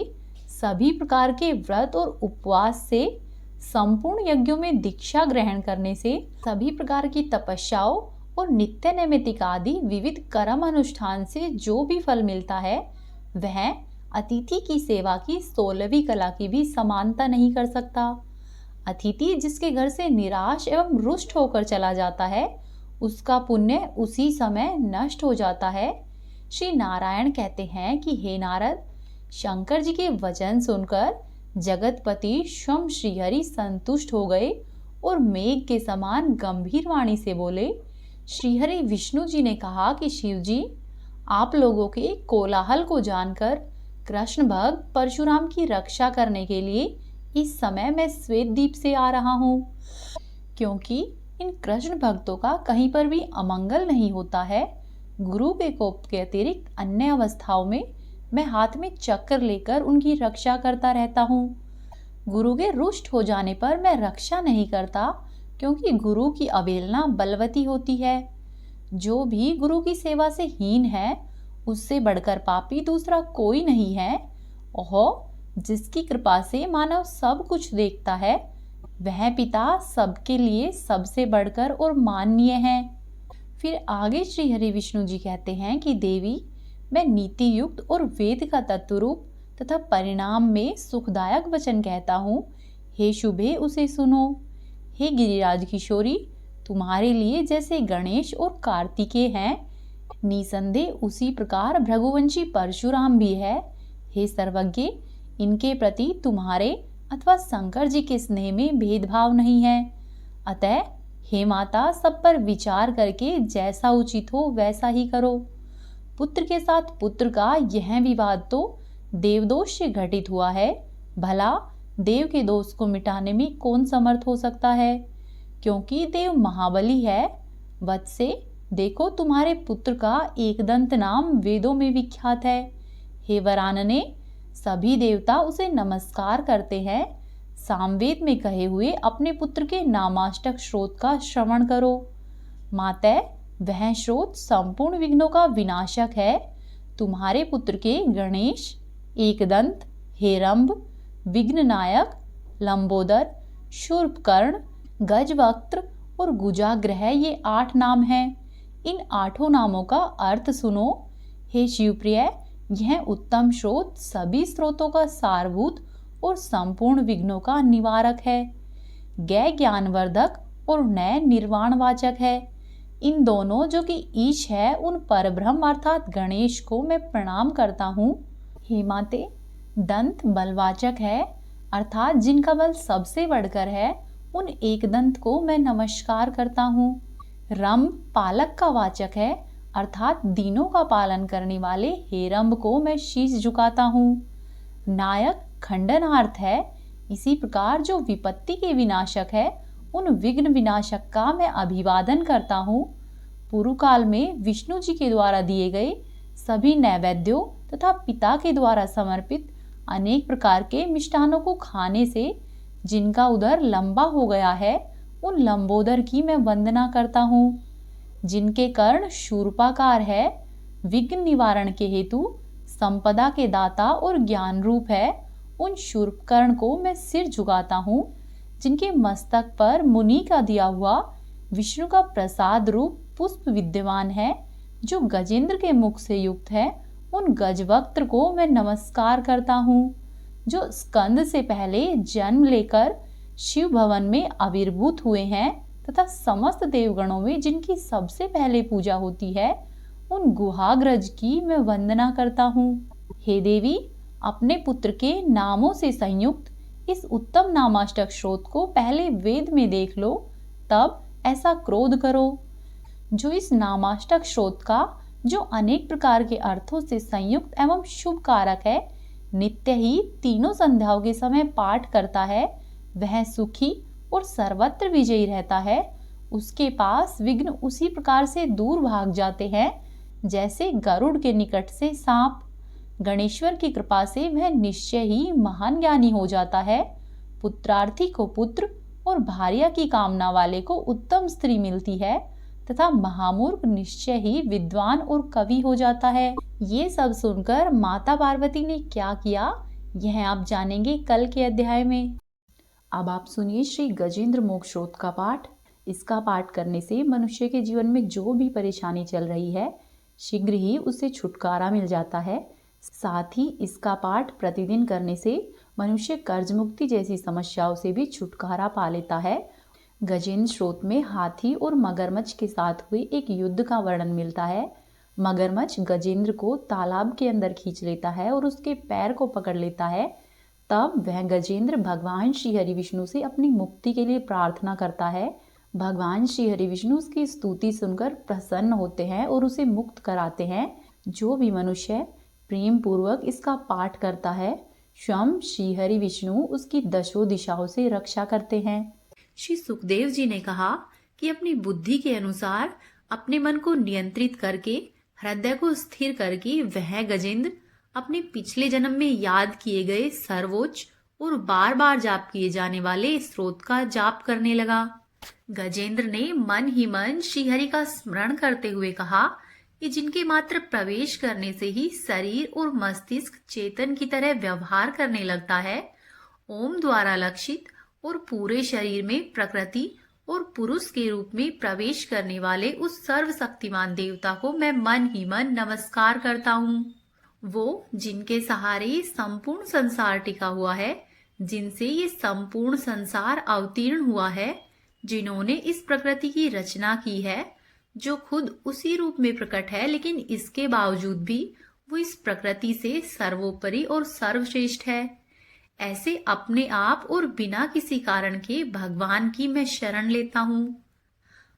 सभी प्रकार के व्रत और उपवास से, संपूर्ण यज्ञों में दीक्षा ग्रहण करने से, सभी प्रकार की तपस्याओं और नित्य नैमित्तिक आदि विविध कर्म अनुष्ठान से जो भी फल मिलता है, वह अतिथि की सेवा की 16वीं कला की भी समानता नहीं कर सकता। अतिथि जिसके घर से निराश एवं रुष्ट होकर चला जाता है, उसका पुण्य उसी समय नष्ट हो जाता है। श्री नारायण कहते हैं कि हे नारद, शंकर जी के वचन सुनकर जगतपति स्वयं श्रीहरि संतुष्ट हो गए और मेघ के समान गंभीर वाणी से बोले। श्रीहरि विष्णु जी ने कहा कि शिव जी, आप लोगों के कोलाहल को जानकर कृष्ण भक्त परशुराम की रक्षा करने के लिए इस समय मैं श्वेत द्वीप से आ रहा हूँ, क्योंकि इन कृष्ण भक्तों का कहीं पर भी अमंगल नहीं होता है। गुरु के कोप के अतिरिक्त अन्य अवस्थाओं में मैं हाथ में चक्र लेकर उनकी रक्षा करता रहता हूँ। गुरु के रुष्ट हो जाने पर मैं रक्षा नहीं करता, क्योंकि गुरु की अवहेलना बलवती होती है। जो भी गुरु की सेवा से हीन है, उससे बढ़कर पापी दूसरा कोई नहीं है। ओह, जिसकी कृपा से मानव सब कुछ देखता है, वह पिता सबके लिए सबसे बढ़कर और माननीय है। फिर आगे श्री हरि विष्णु जी कहते हैं कि देवी, मैं नीति युक्त और वेद का तत्वरूप तथा परिणाम में सुखदायक वचन कहता हूँ। हे शुभे, उसे सुनो। हे गिरिराज किशोरी, तुम्हारे लिए जैसे गणेश और कार्तिकेय हैं, निसंदेह उसी प्रकार भृगुवंशी परशुराम भी है। हे सर्वज्ञ, इनके प्रति तुम्हारे अथवा शंकर जी के स्नेह में भेदभाव नहीं है। अतः हे माता, सब पर विचार करके जैसा उचित हो वैसा ही करो। पुत्र के साथ पुत्र का यह विवाद तो देवदोष से घटित हुआ है। भला देव के दोष को मिटाने में कौन समर्थ हो सकता है, क्योंकि देव महाबली है। वत्से, देखो तुम्हारे पुत्र का एकदंत नाम वेदों में विख्यात है। हे वरानने, सभी देवता उसे नमस्कार करते हैं। सामवेद में कहे हुए अपने पुत्र के नामाष्टक स्रोत का श्रवण करो। मातः, वह स्रोत संपूर्ण विघ्नों का विनाशक है। तुम्हारे पुत्र के गणेश, एकदंत, हेरंब, विघ्ननायक, लंबोदर, शूर्पकर्ण, गजवक्त्र और गुजाग्रह, ये 8 नाम हैं। इन 8 नामों का अर्थ सुनो। हे शिवप्रिय, यह उत्तम स्रोत सभी स्रोतों का सारभूत और संपूर्ण विघ्नों का निवारक है। गय ज्ञानवर्धक और नय निर्वाणवाचक है। इन दोनों जो कि ईश है, उन परब्रह्म अर्थात गणेश को मैं प्रणाम करता हूँ। हे माते, दंत बलवाचक है, अर्थात जिनका बल सबसे बढ़कर है, उन एक दंत को मैं नमस्कार करता हूँ। रंभ पालक का वाचक है, अर्थात दीनों का पालन करने वाले हेरंब को मैं शीश झुकाता हूँ। नायक खंडनार्थ है, इसी प्रकार जो विपत्ति के विनाशक है, उन विघ्न विनाशक का मैं अभिवादन करता हूँ। पूर्व काल में विष्णु जी के द्वारा दिए गए सभी नैवेद्यों तथा पिता के द्वारा समर्पित अनेक प्रकार के मिष्टानों को खाने से जिनका उदर लंबा हो गया है, उन लंबोदर की मैं वंदना करता हूँ। जिनके कर्ण शूर्पाकार है, विघ्न निवारण के हेतु संपदा के दाता और ज्ञान रूप है, उन शूर्पकर्ण को मैं सिर झुकाता हूँ। जिनके मस्तक पर मुनि का दिया हुआ विष्णु का प्रसाद रूप पुष्प विद्यमान है, जो गजेंद्र के मुख से युक्त है, उन गजवक्त्र को मैं नमस्कार करता हूँ। जो स्कंद से पहले जन्म लेकर शिव भवन में आविर्भूत हुए हैं तथा समस्त देवगणों में जिनकी सबसे पहले पूजा होती है, उन गुहाग्रज की मैं वंदना करता हूँ। हे देवी, अपने पुत्र के नामों से संयुक्त इस उत्तम नामाष्टक स्रोत को पहले वेद में देख लो, तब ऐसा क्रोध करो। जो इस नामाष्टक स्रोत का, जो अनेक प्रकार के अर्थों से संयुक्त एवं शुभ कारक है, नित्य ही तीनों संध्याओं के समय पाठ करता है, वह सुखी और सर्वत्र विजयी रहता है। उसके पास विघ्न उसी प्रकार से दूर भाग जाते हैं जैसे गरुड़ के निकट से सांप। गणेश्वर की कृपा से वह निश्चय ही महान ज्ञानी हो जाता है। पुत्रार्थी को पुत्र और भार्या की कामना वाले को उत्तम स्त्री मिलती है तथा महामूर्ख निश्चय ही विद्वान और कवि हो जाता है। ये सब सुनकर माता पार्वती ने क्या किया, यह आप जानेंगे कल के अध्याय में। अब आप सुनिए श्री गजेंद्र मोक्ष स्रोत का पाठ। इसका पाठ करने से मनुष्य के जीवन में जो भी परेशानी चल रही है, शीघ्र ही उससे छुटकारा मिल जाता है। साथ ही इसका पाठ प्रतिदिन करने से मनुष्य कर्ज मुक्ति जैसी समस्याओं से भी छुटकारा पा लेता है। गजेंद्र स्रोत में हाथी और मगरमच्छ के साथ हुए एक युद्ध का वर्णन मिलता है। मगरमच्छ गजेंद्र को तालाब के अंदर खींच लेता है और उसके पैर को पकड़ लेता है। तब वह गजेंद्र भगवान श्री हरि विष्णु से अपनी मुक्ति के लिए प्रार्थना करता है। भगवान श्री हरि विष्णु उसकी स्तुति सुनकर प्रसन्न होते हैं और उसे मुक्त कराते हैं। जो भी मनुष्य प्रेम पूर्वक इसका पाठ करता है, स्वयं श्री हरि विष्णु उसकी दशों दिशाओं से रक्षा करते हैं। श्री सुखदेव जी ने कहा कि अपनी बुद्धि के अनुसार अपने मन को नियंत्रित करके, हृदय को स्थिर करके वह गजेंद्र अपने पिछले जन्म में याद किए गए सर्वोच्च और बार बार जाप किए जाने वाले स्रोत का जाप करने लगा। गजेंद्र ने मन ही मन श्रीहरि का स्मरण करते हुए कहा कि जिनके मात्र प्रवेश करने से ही शरीर और मस्तिष्क चेतन की तरह व्यवहार करने लगता है, ओम द्वारा लक्षित और पूरे शरीर में प्रकृति और पुरुष के रूप में प्रवेश करने वाले उस सर्वशक्तिमान देवता को मैं मन ही मन नमस्कार करता हूँ। वो जिनके सहारे संपूर्ण संसार टिका हुआ है, जिनसे ये संपूर्ण संसार अवतीर्ण हुआ है, जिन्होंने इस प्रकृति की रचना की है, जो खुद उसी रूप में प्रकट है, लेकिन इसके बावजूद भी वो इस प्रकृति से सर्वोपरि और सर्वश्रेष्ठ है। ऐसे अपने आप और बिना किसी कारण के भगवान की मैं शरण लेता हूँ।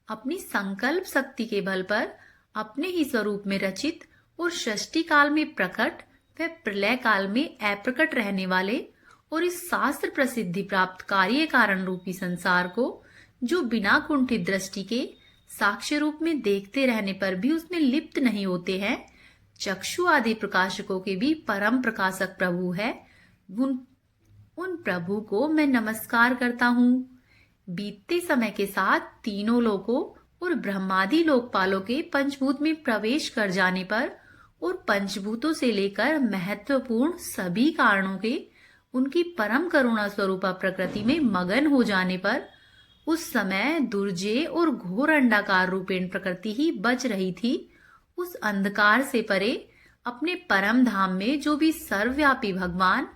अपनी संकल्प शक्ति के बल पर अपने ही स्वरूप में रचित और सृष्टि काल में प्रकट व प्रलय काल में अप्रकट रहने वाले और इस शास्त्र प्रसिद्धि प्राप्त कार्य कारण रूपी संसार को, जो बिना कुंठित दृष्टि के साक्ष्य रूप में देखते रहने पर भी उसमें लिप्त नहीं होते हैं, चक्षु आदि प्रकाशकों के भी परम प्रकाशक प्रभु है, उन प्रभु को मैं नमस्कार करता हूँ। बीतते समय के साथ तीनों लोकों और ब्रह्मादि लोकपालों के पंचभूत में प्रवेश कर जाने पर और पंचभूतों से लेकर महत्वपूर्ण सभी कारणों के उनकी परम करुणा स्वरूपा प्रकृति में मगन हो जाने पर उस समय दुर्जय और घोर अंडाकार रूपेण प्रकृति ही बच रही थी। उस अंधकार से परे अपने परम धाम में जो भी सर्वव्यापी भगवान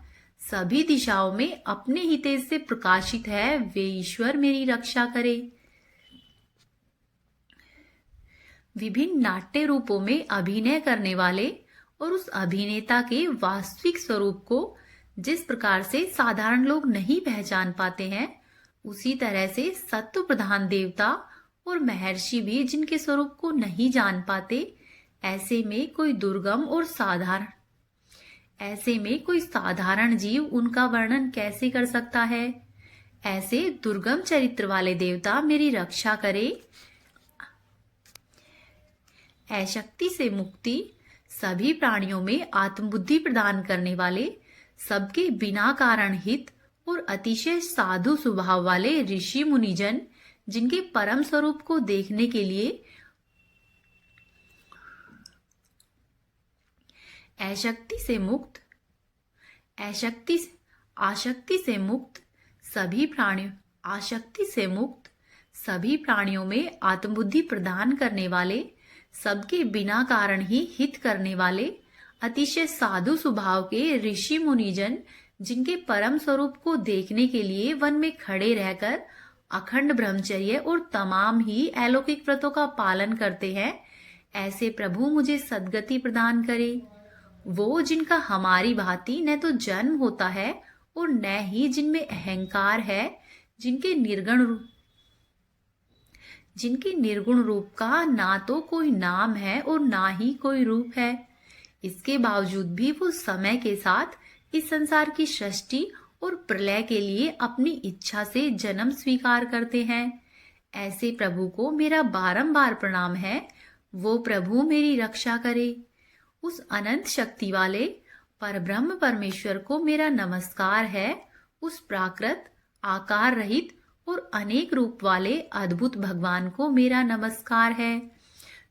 सभी दिशाओं में अपने ही तेज से प्रकाशित है, वे ईश्वर मेरी रक्षा करे। विभिन्न नाट्य रूपों में अभिनय करने वाले और उस अभिनेता के वास्तविक स्वरूप को जिस प्रकार से साधारण लोग नहीं पहचान पाते हैं, उसी तरह से सत्व प्रधान देवता और महर्षि भी जिनके स्वरूप को नहीं जान पाते, ऐसे में कोई साधारण जीव उनका वर्णन कैसे कर सकता है। ऐसे दुर्गम चरित्र वाले देवता मेरी रक्षा करे। अशक्ति से मुक्ति, सभी प्राणियों में आत्मबुद्धि प्रदान करने वाले, सबके बिना कारण हित और अतिशय साधु स्वभाव वाले ऋषि मुनिजन जिनके परम स्वरूप को देखने के लिए आसक्ति से मुक्त सभी प्राणियों में आत्मबुद्धि प्रदान करने वाले, सबके बिना कारण ही हित करने वाले, अतिशय साधु स्वभाव के ऋषि मुनिजन जिनके परम स्वरूप को देखने के लिए वन में खड़े रहकर अखंड ब्रह्मचर्य और तमाम ही अलौकिक व्रतों का पालन करते हैं, ऐसे प्रभु मुझे सद्गति प्रदान करे। वो जिनका हमारी भांति न तो जन्म होता है और न ही जिनमें अहंकार है, जिनके निर्गुण रूप का ना तो कोई नाम है और ना ही कोई रूप है। इसके बावजूद भी वो समय के साथ इस संसार की सृष्टि और प्रलय के लिए अपनी इच्छा से जन्म स्वीकार करते हैं। ऐसे प्रभु को मेरा बारंबार प्रणाम है। वो प्रभु मेरी रक्षा करे। उस अनंत शक्ति वाले परब्रह्म परमेश्वर को मेरा नमस्कार है। उस प्राकृत, आकार रहित और अनेक रूप वाले अद्भुत भगवान को मेरा नमस्कार है।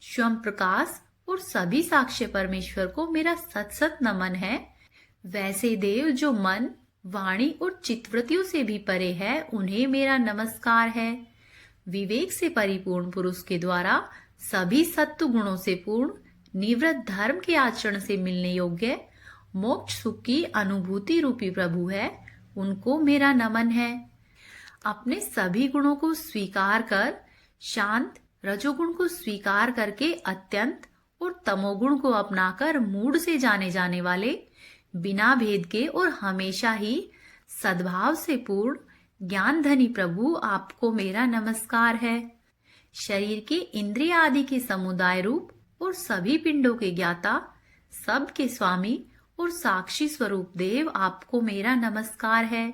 स्वयं प्रकाश और सभी साक्ष्य परमेश्वर को मेरा सत सत नमन है। वैसे देव जो मन, वाणी और चित्तवृत्तियों से भी परे है, उन्हें मेरा नमस्कार है। विवेक से परिपूर्ण पुरुष के द्वारा सभी सत्व गुणों से पूर्ण, निवृत्त धर्म के आचरण से मिलने योग्य, मोक्ष सुख की अनुभूति रूपी प्रभु है, उनको मेरा नमन है। अपने सभी गुणों को स्वीकार कर, शांत रजोगुण को स्वीकार करके अत्यंत और तमोगुण को अपनाकर मूढ़ से जाने जाने वाले, बिना भेद के और हमेशा ही सद्भाव से पूर्ण ज्ञान धनी प्रभु, आपको मेरा नमस्कार है। शरीर के इंद्रिय आदि के समुदाय रूप और सभी पिंडों के ज्ञाता, सब के स्वामी और साक्षी स्वरूप देव, आपको मेरा नमस्कार है।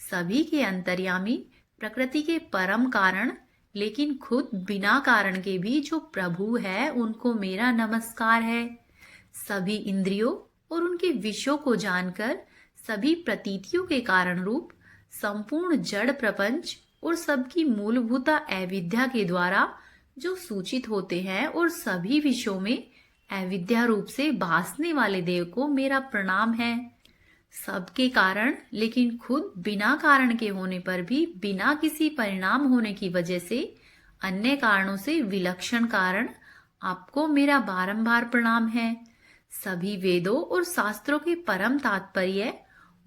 सभी के अंतर्यामी, प्रकृति के परम कारण, लेकिन खुद बिना कारण के भी जो प्रभु है, उनको मेरा नमस्कार है। सभी इंद्रियों और उनके विषयों को जानकर सभी प्रतीतियों के कारण रूप संपूर्ण जड़ प्रपंच और सबकी मूलभूता अविद्या के द्वारा जो सूचित होते हैं और सभी विषयों में अविद्या रूप से भासने वाले देव को मेरा प्रणाम है। सबके कारण, लेकिन खुद बिना कारण के होने पर भी बिना किसी परिणाम होने की वजह से अन्य कारणों से विलक्षण कारण, आपको मेरा बारंबार प्रणाम है। सभी वेदों और शास्त्रों के परम तात्पर्य,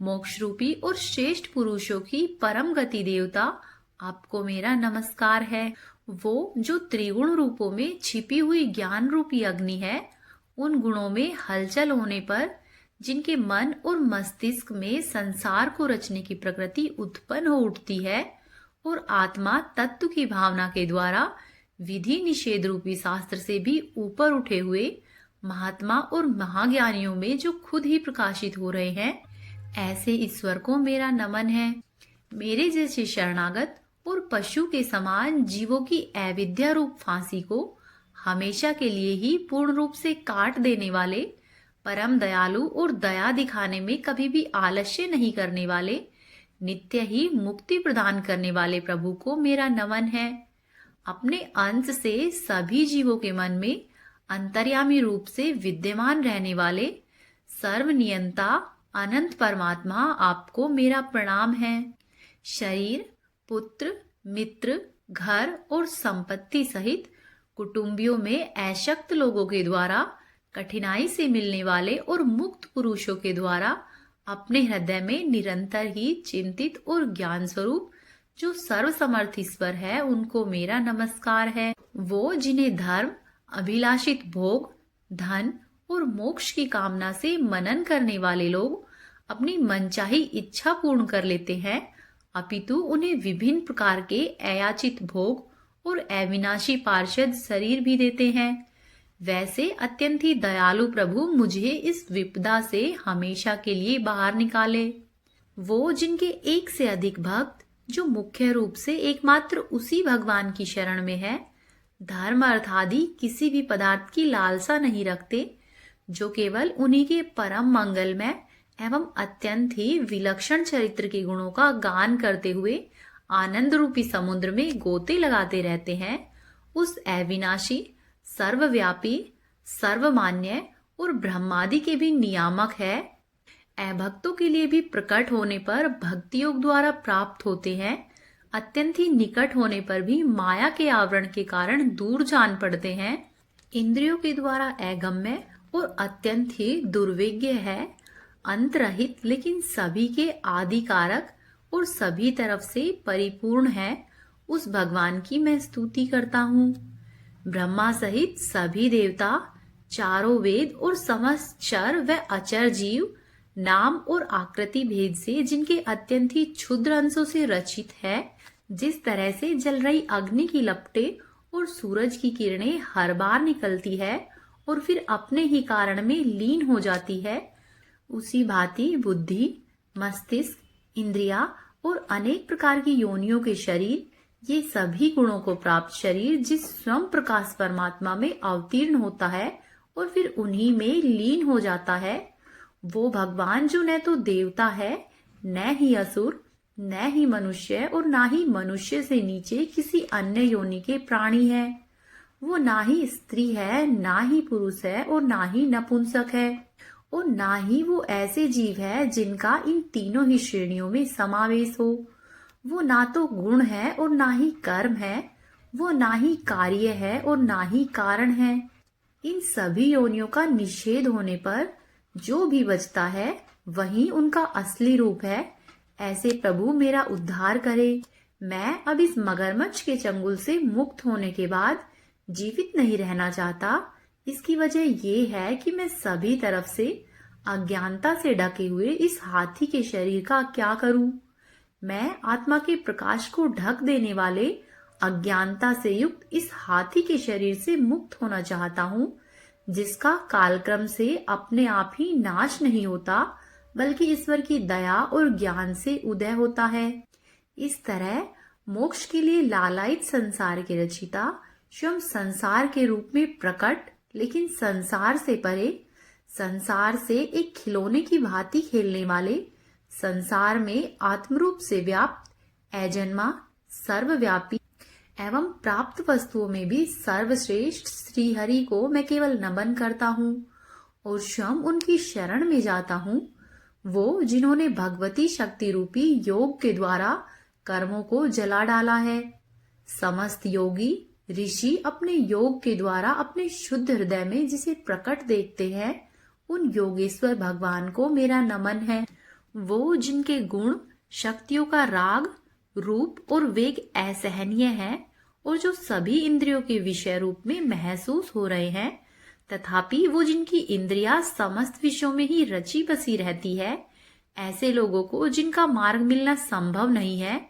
मोक्ष रूपी और श्रेष्ठ पुरुषों की परम गति देवता, आपको मेरा नमस्कार है। वो जो त्रिगुण रूपों में छिपी हुई ज्ञान रूपी अग्नि है, उन गुणों में हलचल होने पर जिनके मन और मस्तिष्क में संसार को रचने की प्रकृति उत्पन्न हो उठती है और आत्मा तत्व की भावना के द्वारा विधि निषेध रूपी शास्त्र से भी ऊपर उठे हुए महात्मा और महाज्ञानियों में जो खुद ही प्रकाशित हो रहे हैं, ऐसे ईश्वर को मेरा नमन है। मेरे जैसे शरणागत और पशु के समान जीवों की अविद्या रूप फांसी को हमेशा के लिए ही पूर्ण रूप से काट देने वाले, परम दयालु और दया दिखाने में कभी भी आलस्य नहीं करने वाले, नित्य ही मुक्ति प्रदान करने वाले प्रभु को मेरा नमन है। अपने अंश से सभी जीवों के मन में अंतर्यामी रूप से विद्यमान रहने वाले सर्वनियंता अनंत परमात्मा, आपको मेरा प्रणाम है। शरीर, पुत्र, मित्र, घर और संपत्ति सहित कुटुंबियों में अशक्त लोगों के द्वारा कठिनाई से मिलने वाले और मुक्त पुरुषों के द्वारा अपने हृदय में निरंतर ही चिंतित और ज्ञान स्वरूप जो सर्वसमर्थ ईश्वर है, उनको मेरा नमस्कार है। वो जिन्हें धर्म, अभिलाषित भोग, धन और मोक्ष की कामना से मनन करने वाले लोग अपनी मनचाही इच्छा पूर्ण कर लेते हैं, अपितु उन्हें विभिन्न प्रकार के अयाचित भोग और अविनाशी पार्षद शरीर भी देते हैं, वैसे अत्यंत ही दयालु प्रभु मुझे इस विपदा से हमेशा के लिए बाहर निकाले। वो जिनके एक से अधिक भक्त जो मुख्य रूप से एकमात्र उसी भगवान की शरण में है, धर्म अर्थ आदि किसी भी पदार्थ की लालसा नहीं रखते, जो केवल उन्हीं के परम मंगलमय एवं अत्यंत ही विलक्षण चरित्र के गुणों का गान करते हुए आनंद रूपी समुद्र में गोते लगाते रहते हैं, उस अविनाशी, सर्वव्यापी, सर्वमान्य और ब्रह्मादि के भी नियामक है, अभक्तों के लिए भी प्रकट होने पर भक्ति योग द्वारा प्राप्त होते हैं, अत्यंत ही निकट होने पर भी माया के आवरण के कारण दूर जान पड़ते हैं, इंद्रियों के द्वारा अगम्य और अत्यंत ही दुर्विज्ञ है, अंतरहित लेकिन सभी के आदि कारक और सभी तरफ से परिपूर्ण है, उस भगवान की मैं स्तुति करता हूँ। ब्रह्मा सहित सभी देवता, चारों वेद और समस्त चर व अचर जीव नाम और आकृति भेद से जिनके अत्यंत ही क्षुद्र अंशों से रचित है, जिस तरह से जल रही अग्नि की लपटें और सूरज की किरणें हर बार निकलती है और फिर अपने ही कारण में लीन हो जाती है, उसी भांति बुद्धि, मस्तिष्क, इंद्रिया और अनेक प्रकार की योनियों के शरीर, ये सभी गुणों को प्राप्त शरीर जिस स्वयं प्रकाश परमात्मा में अवतीर्ण होता है और फिर उन्हीं में लीन हो जाता है, वो भगवान जो न तो देवता है, न ही असुर, न ही मनुष्य और ना ही मनुष्य से नीचे किसी अन्य योनि के प्राणी है, वो ना ही स्त्री है, ना ही पुरुष है और ना ही नपुंसक है, और ना ही वो ऐसे जीव है जिनका इन तीनों ही श्रेणियों में समावेश हो। वो ना तो गुण है और ना ही कर्म है, वो ना ही कार्य है और ना ही कारण है। इन सभी योनियों का निषेध होने पर जो भी बचता है वही उनका असली रूप है। ऐसे प्रभु मेरा उद्धार करे। मैं अब इस मगरमच्छ के चंगुल से मुक्त होने के बाद जीवित नहीं रहना चाहता। इसकी वजह ये है कि मैं सभी तरफ से अज्ञानता से ढके हुए इस हाथी के शरीर का क्या करूं? मैं आत्मा के प्रकाश को ढक देने वाले अज्ञानता से युक्त इस हाथी के शरीर से मुक्त होना चाहता हूँ, जिसका कालक्रम से अपने आप ही नाश नहीं होता, बल्कि ईश्वर की दया और ज्ञान से उदय होता है। इस तरह मोक्ष के लिए लालायित संसार के रचिता स्वयं संसार के रूप में प्रकट, लेकिन संसार से परे, संसार से एक खिलौने की भांति खेलने वाले, संसार में आत्मरूप से व्याप्त, अजन्मा, सर्वव्यापी एवं प्राप्त वस्तुओं में भी सर्वश्रेष्ठ श्री हरि को मैं केवल नमन करता हूँ और स्वयं उनकी शरण में जाता हूँ। वो जिन्होंने भगवती शक्ति रूपी योग के द्वारा कर्मों को जला डाला है। समस्त योगी ऋषि अपने योग के द्वारा अपने शुद्ध हृदय में जिसे प्रकट देखते हैं, उन योगेश्वर भगवान को मेरा नमन है। वो जिनके गुण, शक्तियों का राग, रूप और वेग असहनीय है और जो सभी इंद्रियों के विषय रूप में महसूस हो रहे हैं, तथापि वो जिनकी इंद्रियां समस्त विषयों में ही रची बसी रहती है, ऐसे लोगों को जिनका मार्ग मिलना संभव नहीं है,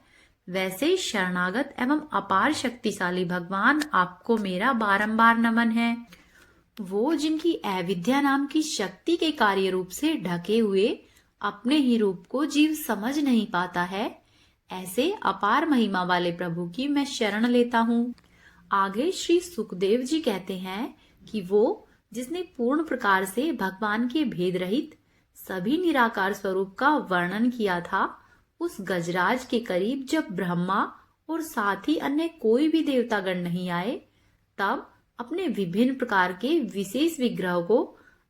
वैसे शरणागत एवं अपार शक्तिशाली भगवान आपको मेरा बारंबार नमन है। वो जिनकी अविद्या नाम की शक्ति के कार्य रूप से ढके हुए अपने ही रूप को जीव समझ नहीं पाता है, ऐसे अपार महिमा वाले प्रभु की मैं शरण लेता हूँ। आगे श्री सुखदेव जी कहते हैं कि वो जिसने पूर्ण प्रकार से भगवान के भेद रहित सभी निराकार स्वरूप का वर्णन किया था, उस गजराज के करीब जब ब्रह्मा और साथ ही अन्य कोई भी देवतागण नहीं आए, तब अपने विभिन्न प्रकार के विशेष विग्रह को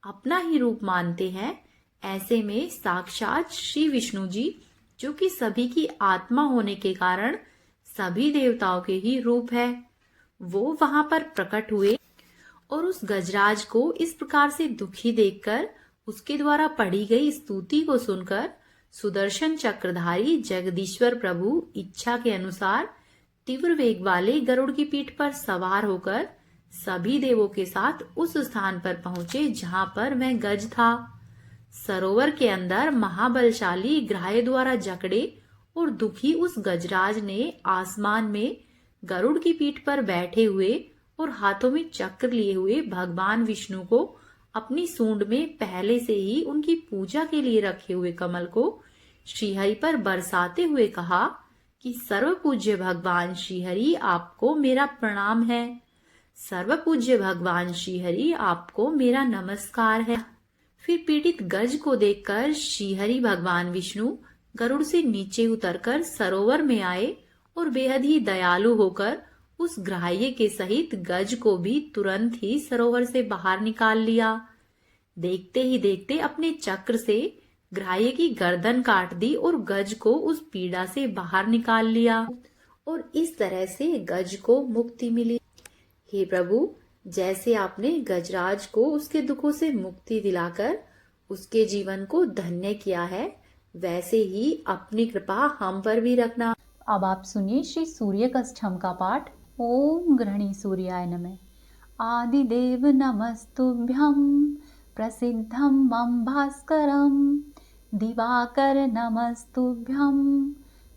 अपना ही रूप मानते हैं। ऐसे में साक्षात श्री विष्णु जी, जो कि सभी की आत्मा होने के कारण सभी देवताओं के ही रूप है, वो वहां पर प्रकट हुए और उस गजराज को इस प्रकार से दुखी देखकर उसके द्वारा पढ़ी गई स्तुति को सुनकर सुदर्शन चक्रधारी जगदीश्वर प्रभु इच्छा के अनुसार तीव्र वेग वाले गरुड़ की पीठ पर सवार होकर सभी देवों के साथ उस स्थान पर पहुंचे जहां पर वह गज था। सरोवर के अंदर महाबलशाली ग्राह्य द्वारा जकड़े और दुखी उस गजराज ने आसमान में गरुड़ की पीठ पर बैठे हुए और हाथों में चक्र लिए हुए भगवान विष्णु को अपनी सूंड में पहले से ही उनकी पूजा के लिए रखे हुए कमल को श्रीहरि पर बरसाते हुए कहा कि सर्व पूज्य भगवान श्रीहरि आपको मेरा प्रणाम है, सर्व पूज्य भगवान श्रीहरि आपको मेरा नमस्कार है। फिर पीड़ित गज को देखकर श्रीहरि भगवान विष्णु गरुड़ से नीचे उतरकर सरोवर में आए और बेहद ही दयालु होकर उस ग्राह्य के सहित गज को भी तुरंत ही सरोवर से बाहर निकाल लिया। देखते ही देखते अपने चक्र से ग्राह्य की गर्दन काट दी और गज को उस पीड़ा से बाहर निकाल लिया और इस तरह से गज को मुक्ति मिली। हे प्रभु, जैसे आपने गजराज को उसके दुखों से मुक्ति दिलाकर उसके जीवन को धन्य किया है, वैसे ही अपनी कृपा हम पर भी रखना। अब आप सुनिए श्री सूर्य कष्टम का पाठ। ओम गृहणी सूर्याय नमः। आदिदेव नमस्तुभ्यं प्रसिद्धं मम भास्करं दिवाकर नमस्तुभ्यं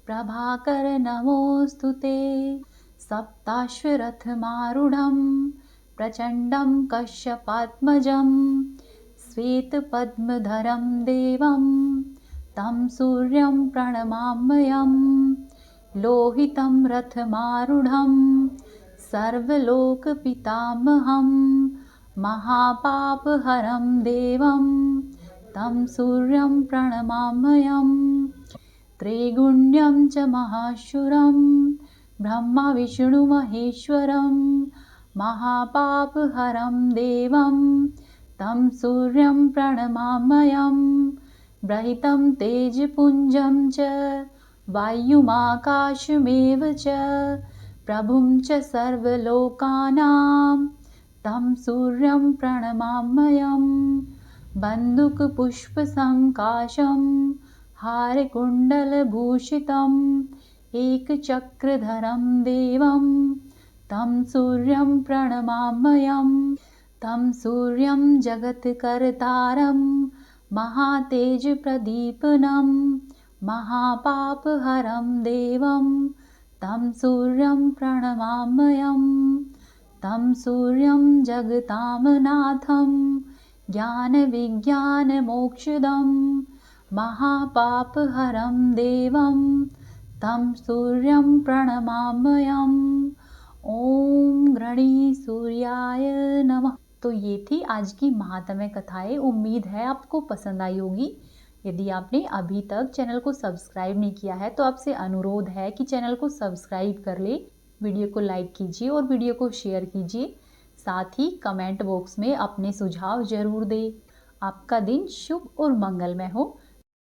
प्रभाकर नमोस्तुते सप्ताश्वरथमारूढं प्रचण्डं कश्यपात्मजं श्वेतपद्मधरं देवं तं सूर्यं प्रणमाम्यहं लोहितं रथमारूढं सर्वलोकपितामहं महापापहरं देवं तं सूर्यं प्रणमाम्यहं त्रिगुण्यं च महाशूरं ब्रह्मा विष्णुमहेश्वरं महापापहरं देवं तं सूर्यं प्रणमाम्यहं बृहितं तेजपुञ्जं च वायुमाकाशमेव च प्रभुं च सर्वलोकानां तं सूर्यं प्रणमाम्यहं बन्दुकपुष्पसङ्काशं हारकुण्डलभूषितम् एकचक्रधरं देवं तं सूर्यं प्रणमाम्यहं तं सूर्यं जगत्कर्तारं महातेजप्रदीपनं महापापहरं देवं तं सूर्यं प्रणमाम्यहं तं सूर्यं जगतामनाथं ज्ञानविज्ञानमोक्षदं महापापहरं देवं तं सूर्यं प्रणमाम्यहम्। ओम गृहणी सूर्याय नमः। तो ये थी आज की महात्म्य कथाएं। उम्मीद है आपको पसंद आई होगी। यदि आपने अभी तक चैनल को सब्सक्राइब नहीं किया है तो आपसे अनुरोध है कि चैनल को सब्सक्राइब कर ले, वीडियो को लाइक कीजिए और वीडियो को शेयर कीजिए। साथ ही कमेंट बॉक्स में अपने सुझाव जरूर दें। आपका दिन शुभ और मंगलमय हो।